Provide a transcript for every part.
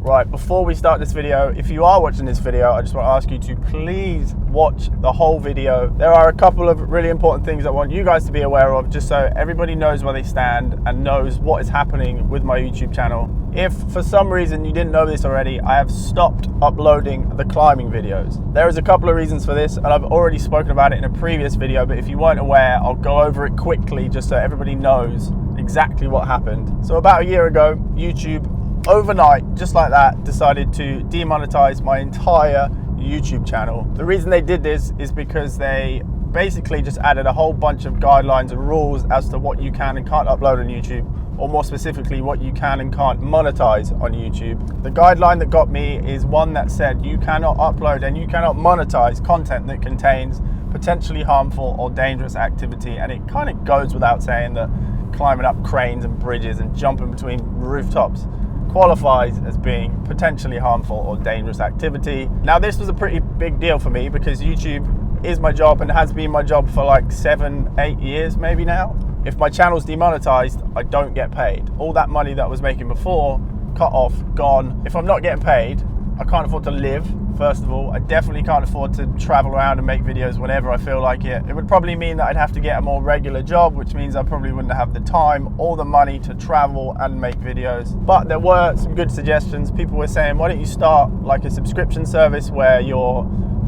Right, before we start this video, if you are watching this video, I just want to ask you to please watch the whole video. There are a couple of really important things I want you guys to be aware of, just so everybody knows where they stand and knows what is happening with my YouTube channel. If for some reason you didn't know this already, I have stopped uploading the climbing videos. There is a couple of reasons for this, and I've already spoken about it in a previous video, but if you weren't aware, I'll go over it quickly just so everybody knows exactly what happened. So about a year ago, YouTube overnight, just like that, decided to demonetize my entire YouTube channel. The reason they did this is because they basically just added a whole bunch of guidelines and rules as to what you can and can't upload on YouTube, or more specifically what you can and can't monetize on YouTube. The guideline that got me is one that said you cannot upload and you cannot monetize content that contains potentially harmful or dangerous activity, and it kind of goes without saying that climbing up cranes and bridges and jumping between rooftops qualifies as being potentially harmful or dangerous activity. Now, this was a pretty big deal for me because YouTube is my job and has been my job for like 7-8 years maybe now. If my channel's demonetized, I don't get paid. All that money that I was making before, cut off, gone. If I'm not getting paid, I can't afford to live, first of all. I definitely can't afford to travel around and make videos whenever I feel like it. It would probably mean that I'd have to get a more regular job, which means I probably wouldn't have the time or the money to travel and make videos. But there were some good suggestions. People were saying, why don't you start like a subscription service where your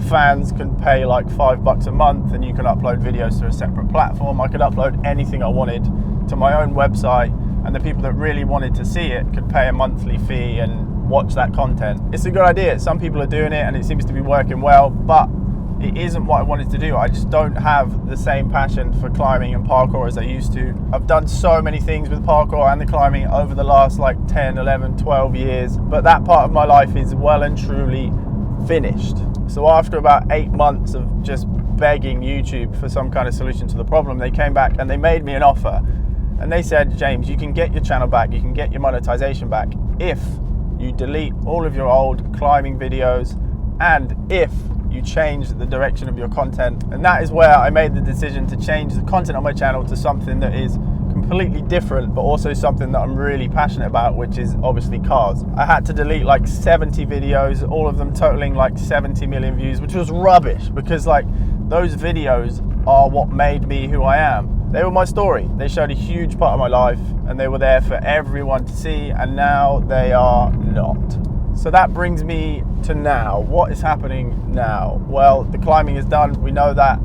fans can pay like $5 a month and you can upload videos to a separate platform. I could upload anything I wanted to my own website, and the people that really wanted to see it could pay a monthly fee and watch that content. It's a good idea. Some people are doing it and it seems to be working well, but it isn't what I wanted to do. I just don't have the same passion for climbing and parkour as I used to. I've done so many things with parkour and the climbing over the last like 10, 11, 12 years, but that part of my life is well and truly finished. So after about 8 months of just begging YouTube for some kind of solution to the problem, they came back and they made me an offer. And they said, James, you can get your channel back, you can get your monetization back if you delete all of your old climbing videos and if you change the direction of your content. And that is where I made the decision to change the content on my channel to something that is completely different, but also something that I'm really passionate about, which is obviously cars. I had to delete like 70 videos, all of them totaling like 70 million views, which was rubbish because like those videos are what made me who I am. They were my story. They showed a huge part of my life and they were there for everyone to see, and now they are not. So that brings me to now. What is happening now? Well, the climbing is done. We know that.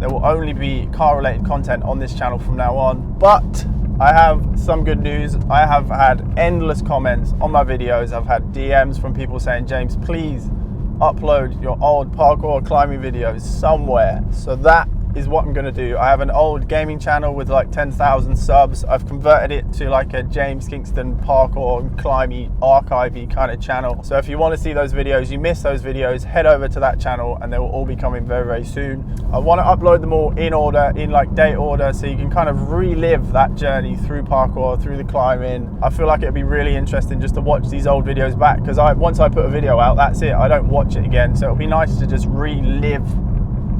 There will only be car-related content on this channel from now on. But I have some good news. I have had endless comments on my videos. I've had DMs from people saying, James, please upload your old parkour climbing videos somewhere. So that is what I'm gonna do. I have an old gaming channel with like 10,000 subs. I've converted it to like a James Kingston parkour and climbing archivey kind of channel. So if you want to see those videos, you miss those videos, head over to that channel and they will all be coming very, very soon. I want to upload them all in order, in like date order, so you can kind of relive that journey through parkour, through the climbing. I feel like it'd be really interesting just to watch these old videos back, because once I put a video out, that's it. I don't watch it again. So it'll be nice to just relive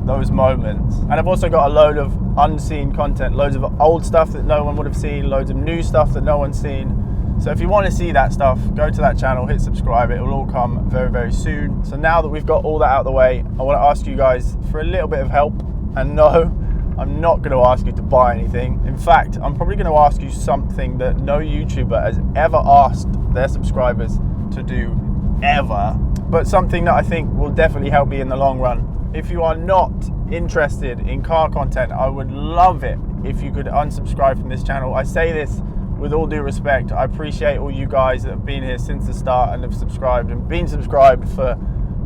those moments. And I've also got a load of unseen content, loads of old stuff that no one would have seen, loads of new stuff that no one's seen. So if you want to see that stuff, go to that channel, hit subscribe. It will all come very, very soon. So now that we've got all that out of the way, I want to ask you guys for a little bit of help. And no, I'm not going to ask you to buy anything. In fact, I'm probably going to ask you something that no YouTuber has ever asked their subscribers to do ever, but something that I think will definitely help me in the long run. If you are not interested in car content, I would love it if you could unsubscribe from this channel. I say this with all due respect. I appreciate all you guys that have been here since the start and have subscribed and been subscribed for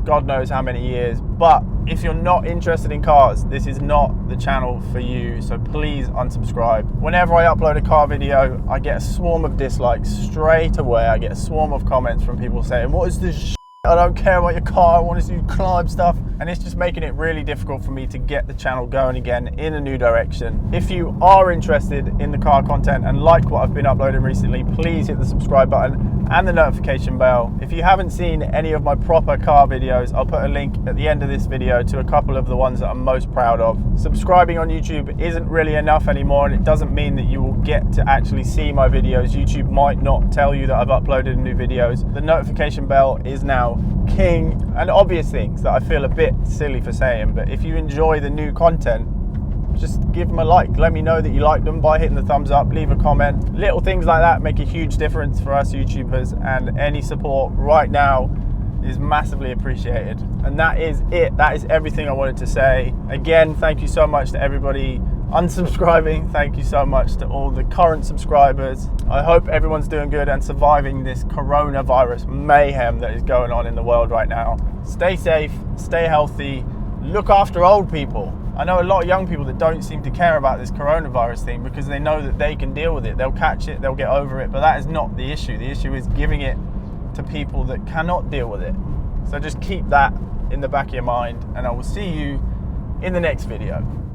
God knows how many years. But if you're not interested in cars, this is not the channel for you. So please unsubscribe. Whenever I upload a car video, I get a swarm of dislikes straight away. I get a swarm of comments from people saying, what is this? I don't care about your car, I want to see you climb stuff. And it's just making it really difficult for me to get the channel going again in a new direction. If you are interested in the car content and like what I've been uploading recently, please hit the subscribe button. and the notification bell. If you haven't seen any of my proper car videos, I'll put a link at the end of this video to a couple of the ones that I'm most proud of. Subscribing on YouTube isn't really enough anymore, and it doesn't mean that you will get to actually see my videos. YouTube might not tell you that I've uploaded new videos. The notification bell is now king, and obvious things that I feel a bit silly for saying, but if you enjoy the new content, just give them a like. Let me know that you like them by hitting the thumbs up, leave a comment. Little things like that make a huge difference for us YouTubers, and any support right now is massively appreciated. And that is it. That is everything I wanted to say. Again, thank you so much to everybody unsubscribing. Thank you so much to all the current subscribers. I hope everyone's doing good and surviving this coronavirus mayhem that is going on in the world right now. Stay safe, stay healthy, look after old people. I know a lot of young people that don't seem to care about this coronavirus thing because they know that they can deal with it. They'll catch it, they'll get over it, but that is not the issue. The issue is giving it to people that cannot deal with it. So just keep that in the back of your mind, and I will see you in the next video.